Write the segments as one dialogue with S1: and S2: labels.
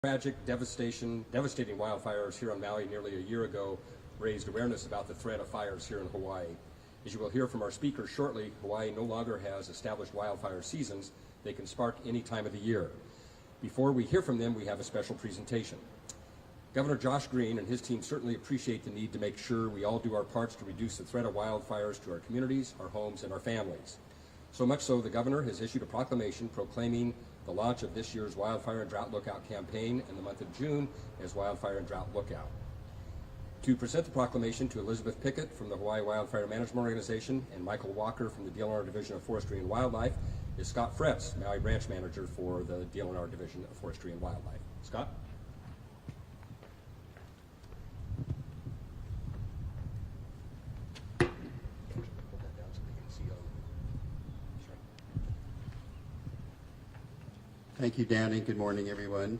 S1: Tragic, devastating wildfires here on Maui nearly a year ago raised awareness about the threat of fires here in Hawaii. As you will hear from our speakers shortly, Hawaii no longer has established wildfire seasons. They can spark any time of the year. Before we hear from them, we have a special presentation. Governor Josh Green and his team certainly appreciate the need to make sure we all do our parts to reduce the threat of wildfires to our communities, our homes, and our families. So much so, the governor has issued a proclamation proclaiming the launch of this year's Wildfire Drought Lookout campaign in the month of June as Wildfire Drought Lookout. To present the proclamation to Elizabeth Pickett from the Hawaii Wildfire Management Organization and Michael Walker from the DLNR Division of Forestry and Wildlife is Scott Fretz, Maui Branch Manager for the DLNR Division of Forestry and Wildlife. Scott?
S2: Thank you, Danny. Good morning, everyone.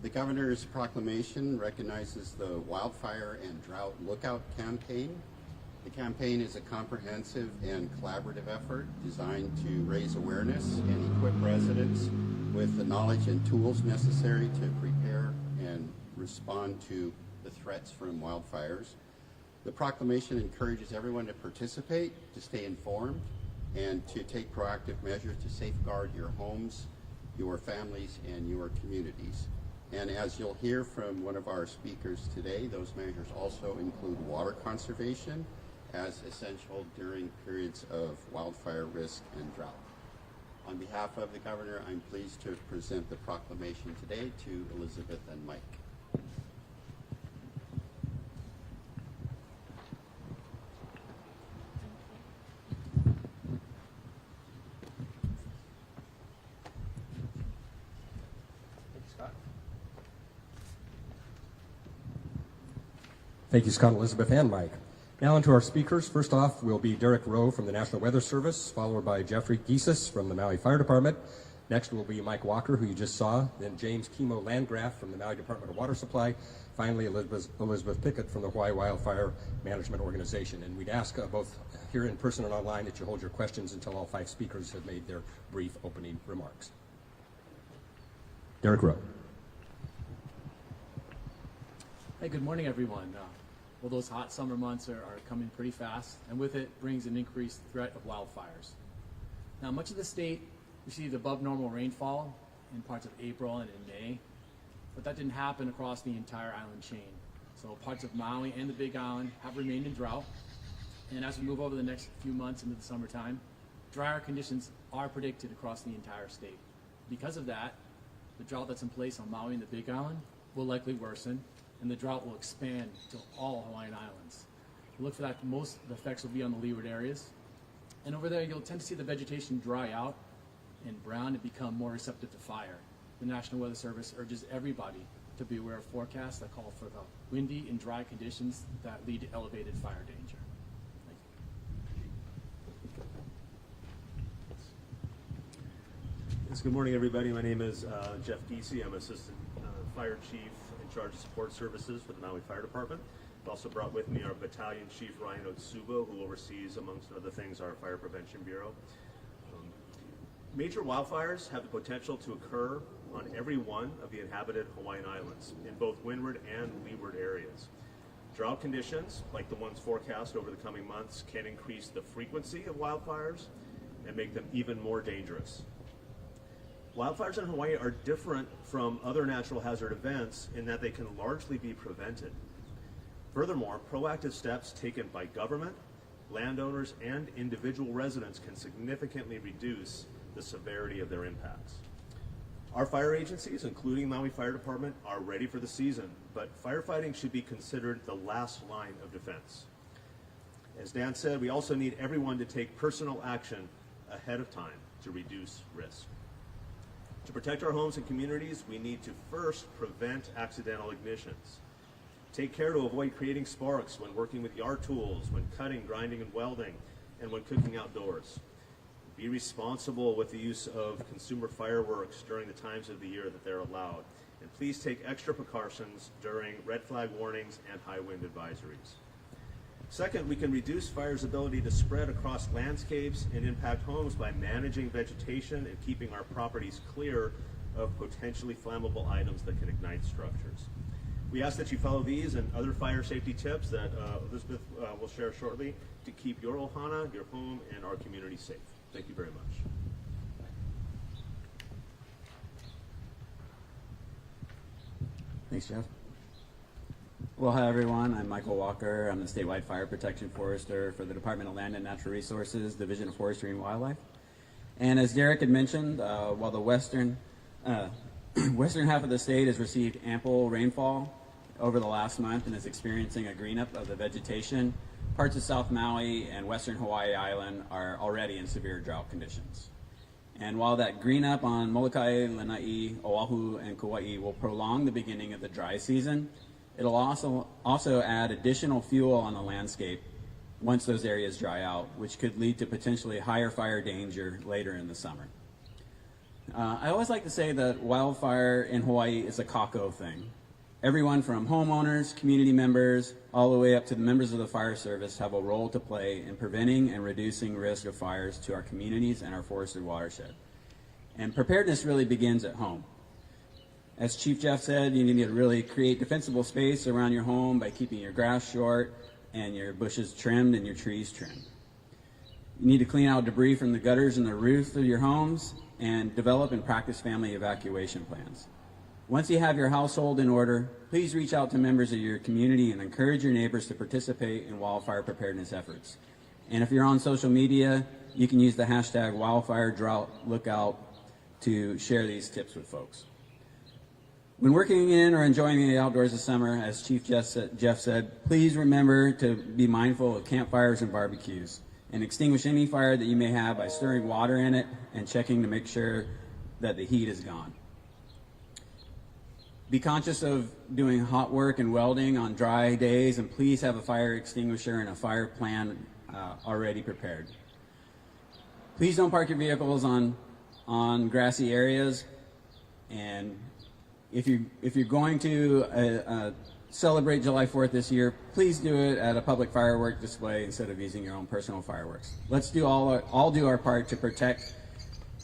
S2: The Governor's proclamation recognizes the Wildfire and Drought Lookout campaign. The campaign is a comprehensive and collaborative effort designed to raise awareness and equip residents with the knowledge and tools necessary to prepare and respond to the threats from wildfires. The proclamation encourages everyone to participate, to stay informed, and to take proactive measures to safeguard your homes, your families, and your communities. And as you'll hear from one of our speakers today, those measures also include water conservation as essential during periods of wildfire risk and drought. On behalf of the Governor, I'm pleased to present the proclamation today to Elizabeth and Mike.
S1: Thank you, Scott, Elizabeth, and Mike. Now on to our speakers. First off will be Derek Rowe from the National Weather Service, followed by Jeffrey Giesis from the Maui Fire Department. Next will be Mike Walker, who you just saw, then James Kimo Landgraf from the Maui Department of Water Supply, finally Elizabeth Pickett from the Hawaii Wildfire Management Organization. And we'd ask both here in person and online that you hold your questions until all 5 speakers have made their brief opening remarks. Derek Rowe.
S3: Hey, good morning, everyone. Well, those hot summer months are coming pretty fast, and with it brings an increased threat of wildfires. Now, much of the state received above normal rainfall in parts of April and in May, but that didn't happen across the entire island chain. So parts of Maui and the Big Island have remained in drought, and as we move over the next few months into the summertime, drier conditions are predicted across the entire state. Because of that, the drought that's in place on Maui and the Big Island will likely worsen, and the drought will expand to all Hawaiian Islands. We'll look for that. Most of the effects will be on the leeward areas. And over there, you'll tend to see the vegetation dry out and brown and become more receptive to fire. The National Weather Service urges everybody to be aware of forecasts that call for the windy and dry conditions that lead to elevated fire danger.
S4: Yes, good morning, everybody. My name is Jeff Giese. I'm Assistant Fire Chief in charge of support services for the Maui Fire Department. I've also brought with me our Battalion Chief Ryan Otsubo, who oversees, amongst other things, our Fire Prevention Bureau. Major wildfires have the potential to occur on every one of the inhabited Hawaiian Islands in both windward and leeward areas. Drought conditions, like the ones forecast over the coming months, can increase the frequency of wildfires and make them even more dangerous. Wildfires in Hawaii are different from other natural hazard events in that they can largely be prevented. Furthermore, proactive steps taken by government, landowners, and individual residents can significantly reduce the severity of their impacts. Our fire agencies, including Maui Fire Department, are ready for the season, but firefighting should be considered the last line of defense. As Dan said, we also need everyone to take personal action ahead of time to reduce risk. To protect our homes and communities, we need to first prevent accidental ignitions. Take care to avoid creating sparks when working with yard tools, when cutting, grinding, and welding, and when cooking outdoors. Be responsible with the use of consumer fireworks during the times of the year that they're allowed. And please take extra precautions during red flag warnings and high wind advisories. Second, we can reduce fire's ability to spread across landscapes and impact homes by managing vegetation and keeping our properties clear of potentially flammable items that can ignite structures. We ask that you follow these and other fire safety tips that Elizabeth will share shortly to keep your ohana, your home, and our community safe. Thank you very much.
S5: Thanks, Jeff. Well, hi everyone. I'm Michael Walker. I'm the statewide fire protection forester for the Department of Land and Natural Resources, Division of Forestry and Wildlife. And as Derek had mentioned, while the western half of the state has received ample rainfall over the last month and is experiencing a green up of the vegetation, parts of South Maui and western Hawaii Island are already in severe drought conditions. And while that green up on Molokai, Lanai, Oahu, and Kauai will prolong the beginning of the dry season, it'll also add additional fuel on the landscape once those areas dry out, which could lead to potentially higher fire danger later in the summer. I always like to say that wildfire in Hawaii is a kako thing. Everyone from homeowners, community members, all the way up to the members of the fire service have a role to play in preventing and reducing risk of fires to our communities and our forested watershed. And preparedness really begins at home. As Chief Jeff said, you need to really create defensible space around your home by keeping your grass short and your bushes trimmed and your trees trimmed. You need to clean out debris from the gutters and the roofs of your homes and develop and practice family evacuation plans. Once you have your household in order, please reach out to members of your community and encourage your neighbors to participate in wildfire preparedness efforts. And if you're on social media, you can use the hashtag Wildfire Drought LOOKOUT to share these tips with folks. When working in or enjoying the outdoors this summer, as Chief Jeff said, please remember to be mindful of campfires and barbecues and extinguish any fire that you may have by stirring water in it and checking to make sure that the heat is gone. Be conscious of doing hot work and welding on dry days, and please have a fire extinguisher and a fire plan already prepared. Please don't park your vehicles on grassy areas, and if you're going to celebrate July 4th this year, please do it at a public firework display instead of using your own personal fireworks. Let's all do our part to protect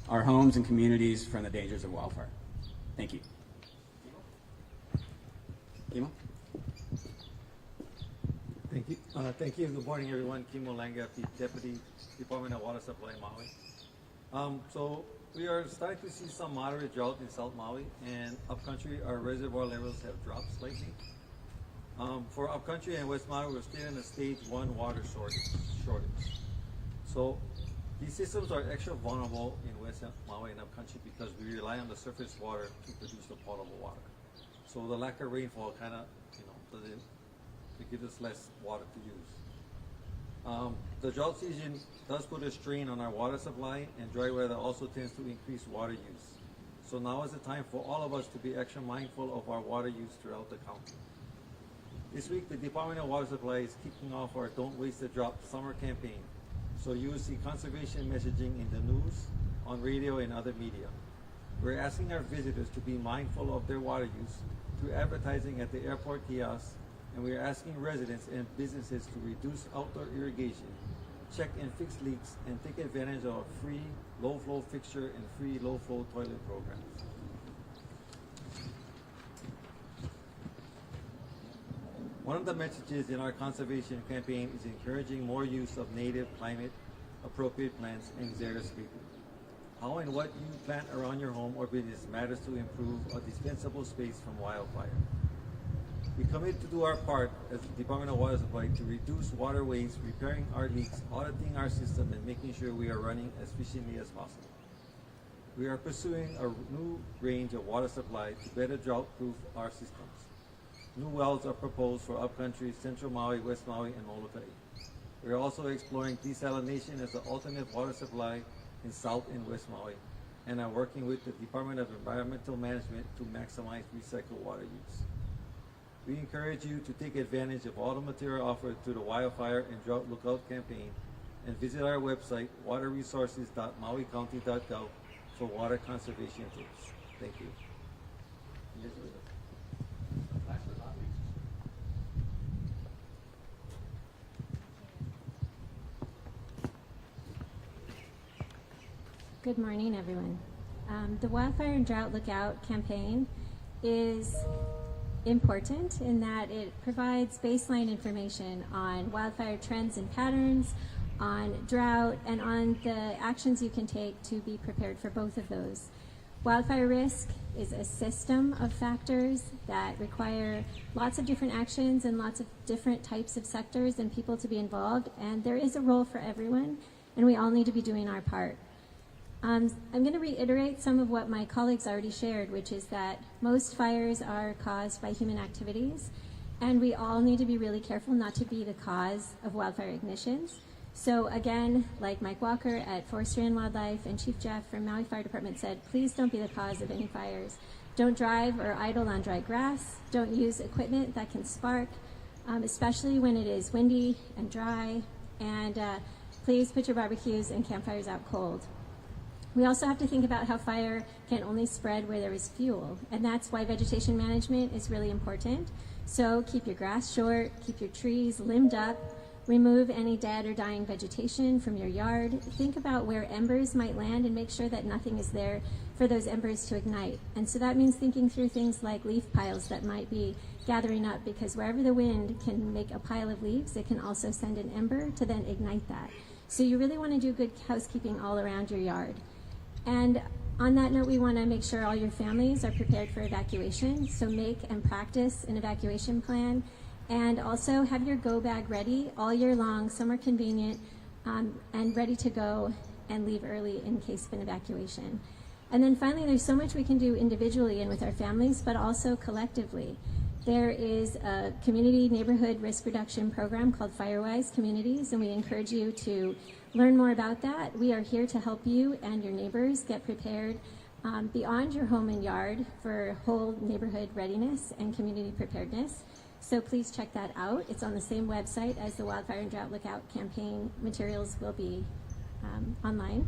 S5: our homes and communities from the dangers of wildfire. Thank you. Kimo?
S6: Thank you. Thank you. Good morning, everyone. Kimo Langa, the Deputy Department of Water Supply, Maui. So we are starting to see some moderate drought in South Maui, and upcountry, our reservoir levels have dropped slightly. For upcountry and West Maui, we're still in a stage 1 water shortage. So these systems are extra vulnerable in West Maui and upcountry because we rely on the surface water to produce the potable water. So the lack of rainfall kind of, it gives us less water to use. The drought season does put a strain on our water supply, and dry weather also tends to increase water use. So now is the time for all of us to be extra mindful of our water use throughout the county. This week, the Department of Water Supply is kicking off our Don't Waste the Drop summer campaign. So you will see conservation messaging in the news, on radio, and other media. We're asking our visitors to be mindful of their water use through advertising at the airport kiosks, and we are asking residents and businesses to reduce outdoor irrigation, check and fix leaks, and take advantage of a free low-flow fixture and free low-flow toilet programs. One of the messages in our conservation campaign is encouraging more use of native climate-appropriate plants and xeriscaping. How and what you plant around your home or business matters to improve a dispensable space from wildfire. We commit to do our part as the Department of Water Supply to reduce water waste, repairing our leaks, auditing our system, and making sure we are running as efficiently as possible. We are pursuing a new range of water supply to better drought-proof our systems. New wells are proposed for upcountry, Central Maui, West Maui, and Molokai. We are also exploring desalination as the alternate water supply in South and West Maui, and are working with the Department of Environmental Management to maximize recycled water use. We encourage you to take advantage of all the material offered through the Wildfire and Drought Lookout campaign and visit our website, waterresources.mauicounty.gov, for water conservation tips. Thank you.
S7: Good morning, everyone. The Wildfire and Drought Lookout campaign is important in that it provides baseline information on wildfire trends and patterns, on drought, and on the actions you can take to be prepared for both of those. Wildfire risk is a system of factors that require lots of different actions and lots of different types of sectors and people to be involved, and there is a role for everyone, and we all need to be doing our part. I'm going to reiterate some of what my colleagues already shared, which is that most fires are caused by human activities, and we all need to be really careful not to be the cause of wildfire ignitions. So again, like Mike Walker at Forestry and Wildlife and Chief Jeff from Maui Fire Department said, please don't be the cause of any fires. Don't drive or idle on dry grass. Don't use equipment that can spark, especially when it is windy and dry. And please put your barbecues and campfires out cold. We also have to think about how fire can only spread where there is fuel, and that's why vegetation management is really important. So keep your grass short, keep your trees limbed up, remove any dead or dying vegetation from your yard. Think about where embers might land and make sure that nothing is there for those embers to ignite. And so that means thinking through things like leaf piles that might be gathering up, because wherever the wind can make a pile of leaves, it can also send an ember to then ignite that. So you really want to do good housekeeping all around your yard. And on that note, we want to make sure all your families are prepared for evacuation. So make and practice an evacuation plan, and also have your go bag ready all year long, somewhere convenient, and ready to go and leave early in case of an evacuation. And then finally, there's so much we can do individually and with our families, but also collectively. There is a community neighborhood risk reduction program called Firewise Communities, and we encourage you to learn more about that. We are here to help you and your neighbors get prepared beyond your home and yard for whole neighborhood readiness and community preparedness. So please check that out. It's on the same website as the Wildfire and Drought Lookout campaign materials will be online.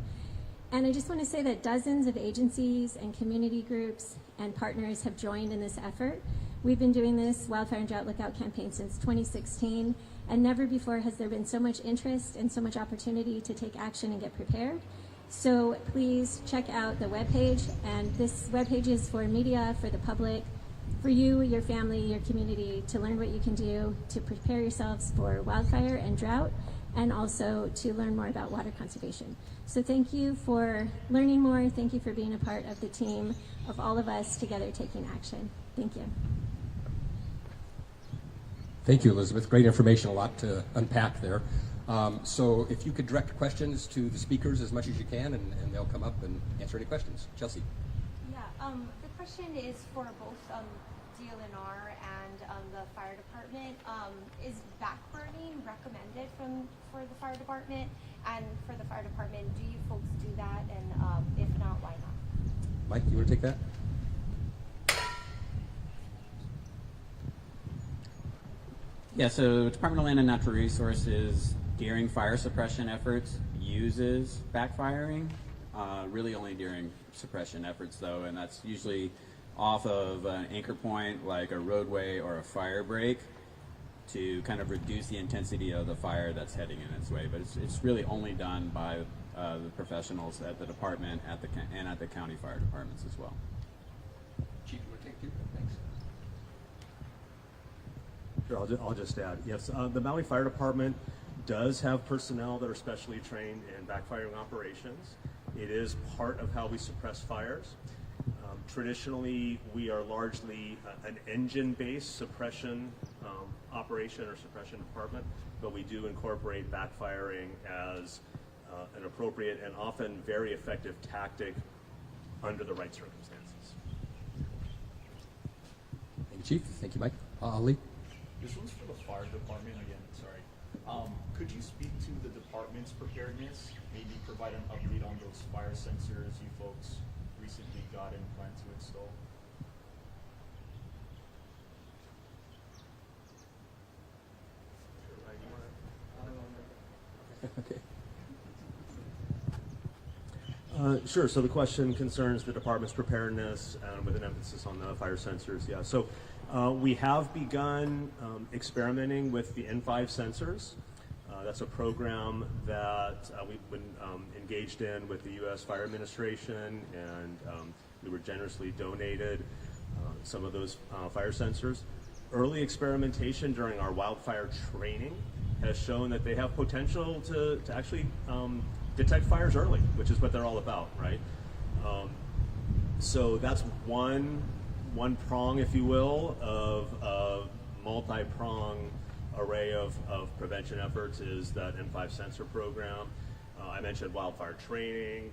S7: And I just want to say that dozens of agencies and community groups and partners have joined in this effort. We've been doing this Wildfire and Drought Lookout campaign since 2016, and never before has there been so much interest and so much opportunity to take action and get prepared. So please check out the webpage, and this webpage is for media, for the public, for you, your family, your community, to learn what you can do to prepare yourselves for wildfire and drought, and also to learn more about water conservation. So thank you for learning more. Thank you for being a part of the team of all of us together taking action. Thank you.
S1: Thank you, Elizabeth. Great information, a lot to unpack there. So if you could direct questions to the speakers as much as you can, and they'll come up and answer any questions. Chelsea.
S8: Yeah, the question is for both DLNR and the fire department. Is backburning recommended for the fire department? And for the fire department, do you folks do that? And if not, why not?
S1: Mike, you want to take that?
S5: Yeah, so Department of Land and Natural Resources, during fire suppression efforts, uses backfiring, really only during suppression efforts though, and that's usually off of an anchor point like a roadway or a fire break to kind of reduce the intensity of the fire that's heading in its way. But it's really only done by the professionals at the department and at the county fire departments as well.
S1: Chief, you want to take two? Thanks.
S4: Sure, I'll just add, yes, the Maui Fire Department does have personnel that are specially trained in backfiring operations. It is part of how we suppress fires. Traditionally, we are largely an engine-based suppression operation or suppression department, but we do incorporate backfiring as an appropriate and often very effective tactic under the right circumstances.
S1: Thank you, Chief. Thank you, Mike. Ali?
S9: This one's for the fire department again, sorry. Could you speak to the department's preparedness? Maybe provide an update on those fire sensors you folks recently got and plan to install?
S1: Okay.
S4: Sure. So the question concerns the department's preparedness with an emphasis on the fire sensors. Yeah. So we have begun experimenting with the N5 sensors. That's a program that we've been engaged in with the U.S. Fire Administration, and we were generously donated some of those fire sensors. Early experimentation during our wildfire training has shown that they have potential to actually detect fires early, which is what they're all about, right? So that's one prong, if you will, of a multi-prong array of prevention efforts is that N5 sensor program. I mentioned wildfire training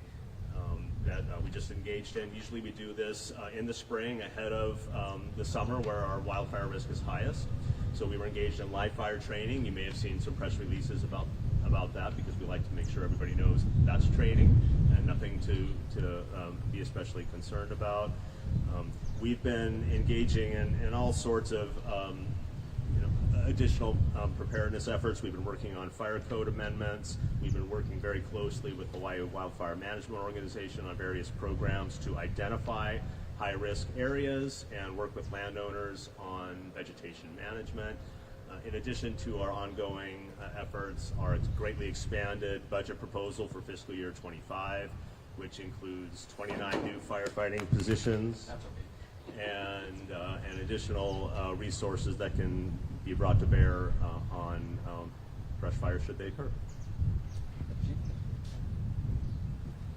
S4: that we just engaged in. Usually we do this in the spring ahead of the summer where our wildfire risk is highest. So we were engaged in live fire training. You may have seen some press releases about that because we like to make sure everybody knows that's training and nothing to be especially concerned about. We've been engaging in all sorts of additional preparedness efforts. We've been working on fire code amendments. We've been working very closely with the Hawaii Wildfire Management Organization on various programs to identify high-risk areas and work with landowners on vegetation management. In addition to our ongoing efforts, our greatly expanded budget proposal for fiscal year 25, which includes 29 new firefighting positions and additional resources that can be brought to bear on brush fires should they occur.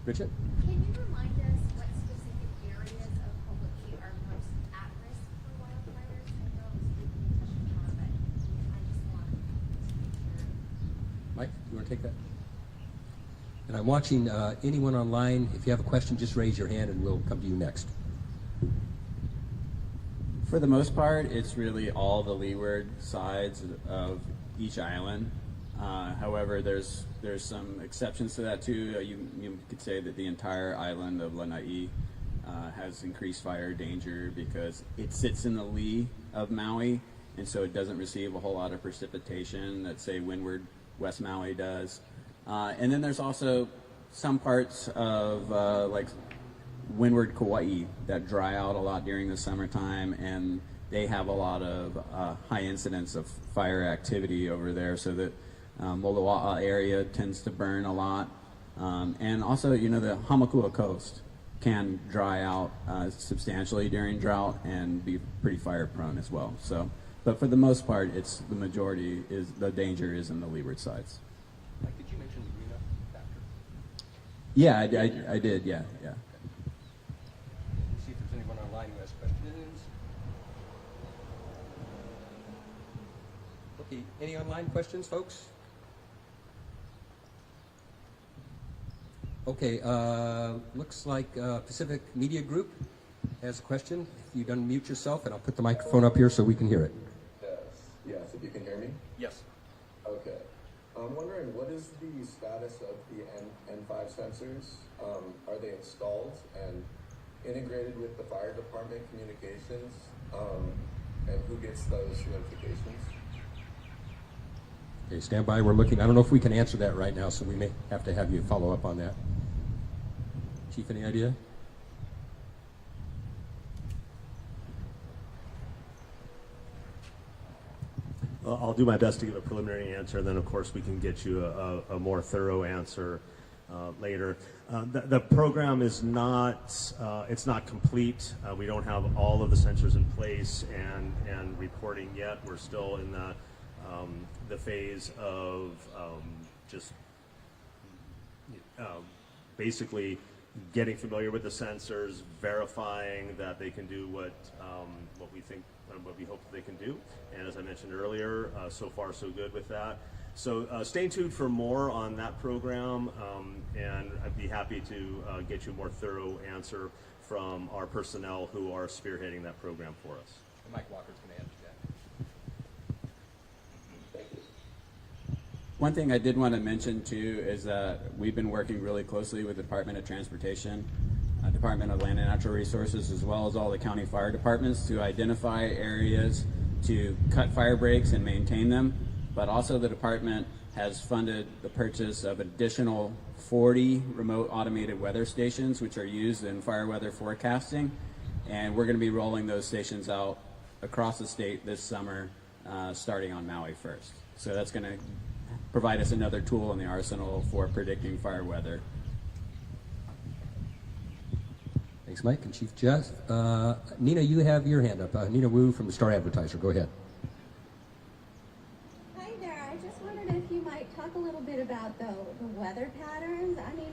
S1: Richard?
S10: Can you remind us what specific areas of Hawaii are most at risk for wildfires? I know it was touched on, but I just want to make sure.
S1: Mike, you want to take that? And I'm watching anyone online. If you have a question, just raise your hand and we'll come to you next.
S5: For the most part, it's really all the leeward sides of each island. However, there's some exceptions to that too. You could say that the entire island of Lanai has increased fire danger because it sits in the lee of Maui, and so it doesn't receive a whole lot of precipitation that, say, windward West Maui does. And then there's also some parts of like windward Kauai that dry out a lot during the summertime, and they have a lot of high incidence of fire activity over there, so that Moloa'a area tends to burn a lot. And also, the Hamakua coast can dry out substantially during drought and be pretty fire prone as well. So, but for the most part, the majority is the danger is in the leeward sides.
S1: Mike, did you mention the green factor?
S5: Yeah, I did. Yeah.
S1: See if there's anyone online who has questions. Okay, any online questions, folks? Okay, looks like Pacific Media Group has a question. If you'd unmute yourself, and I'll put the microphone up here so we can hear it.
S11: Yes, if you can hear me?
S1: Yes.
S11: Okay. I'm wondering, what is the status of the N5 sensors? Are they installed and integrated with the fire department communications? And who gets those notifications?
S1: Okay, stand by. We're looking. I don't know if we can answer that right now, so we may have to have you follow up on that. Chief, any idea?
S4: I'll do my best to give a preliminary answer, and then of course we can get you a more thorough answer later. The program is not it's not complete. We don't have all of the sensors in place and reporting yet. We're still in the phase of just basically getting familiar with the sensors, verifying that they can do what we think, what we hope they can do. And as I mentioned earlier, so far so good with that. So stay tuned for more on that program, and I'd be happy to get you a more thorough answer from our personnel who are spearheading that program for us.
S1: Mike Walker's going to answer that.
S11: Thank you.
S5: One thing I did want to mention too is that we've been working really closely with the Department of Transportation, Department of Land and Natural Resources, as well as all the county fire departments to identify areas to cut fire breaks and maintain them. But also the department has funded the purchase of additional 40 remote automated weather stations, which are used in fire weather forecasting. And we're going to be rolling those stations out across the state this summer, starting on Maui first. So that's going to provide us another tool in the arsenal for predicting fire weather.
S1: Thanks, Mike and Chief Jeff. Nina, you have your hand up. Nina Wu from the Star Advertiser. Go ahead.
S12: Hi there. I just wondered if you might talk a little bit about the weather patterns. I mean,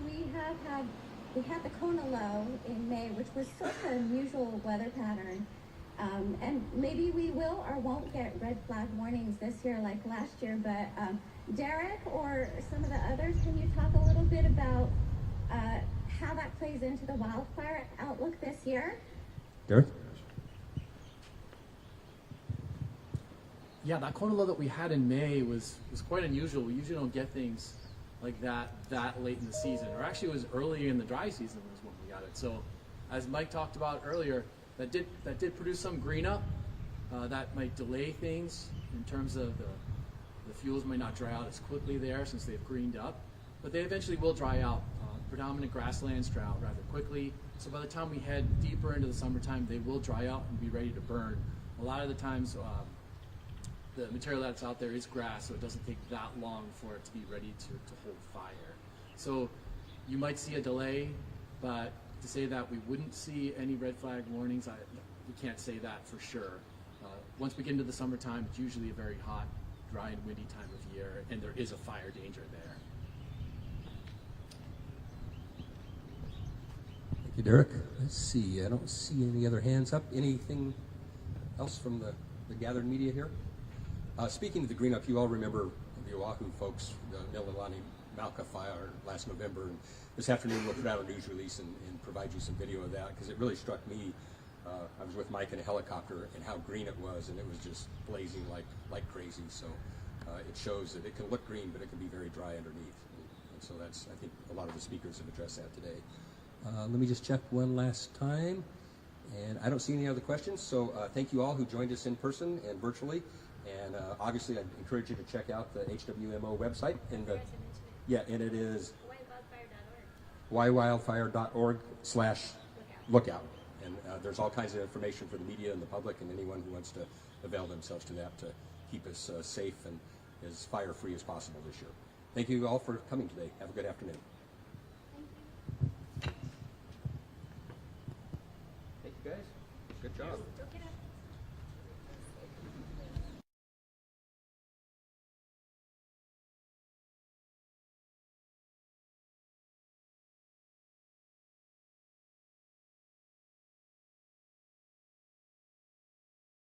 S12: we had the Kona low in May, which was such an unusual weather pattern. And maybe we will or won't get red flag warnings this year like last year. But Derek or some of the others, can you talk a little bit about how that plays into the wildfire outlook this year?
S1: Derek?
S3: Yeah, that Kona low that we had in May was quite unusual. We usually don't get things like that late in the season, or actually it was early in the dry season was when we got it. So as Mike talked about earlier, that did produce some green up. That might delay things in terms of the fuels might not dry out as quickly there since they've greened up, but they eventually will dry out. Predominant grasslands dry out rather quickly, so by the time we head deeper into the summertime, they will dry out and be ready to burn. A lot of the times, the material that's out there is grass, so it doesn't take that long for it to be ready to hold fire. So you might see a delay, but to say that we wouldn't see any red flag warnings, we can't say that for sure. Once we get into the summertime, it's usually a very hot, dry, and windy time of year, and there is a fire danger there.
S1: Thank you, Derek. Let's see. I don't see any other hands up. Anything else from the gathered media here? Speaking of the green up, you all remember the Oahu folks, the Mililani Malka fire last November. And this afternoon we'll put out a news release and provide you some video of that because it really struck me. I was with Mike in a helicopter and how green it was, and it was just blazing like crazy. So it shows that it can look green, but it can be very dry underneath. And so that's, I think a lot of the speakers have addressed that today. Let me just check one last time. And I don't see any other questions. So thank you all who joined us in person and virtually. And obviously, I'd encourage you to check out the HWMO website. And and it is wildfire.org/lookout. And there's all kinds of information for the media and the public and anyone who wants to avail themselves to that to keep us safe and as fire-free as possible this year. Thank you all for coming today. Have a good afternoon. Thank you, guys. Good job.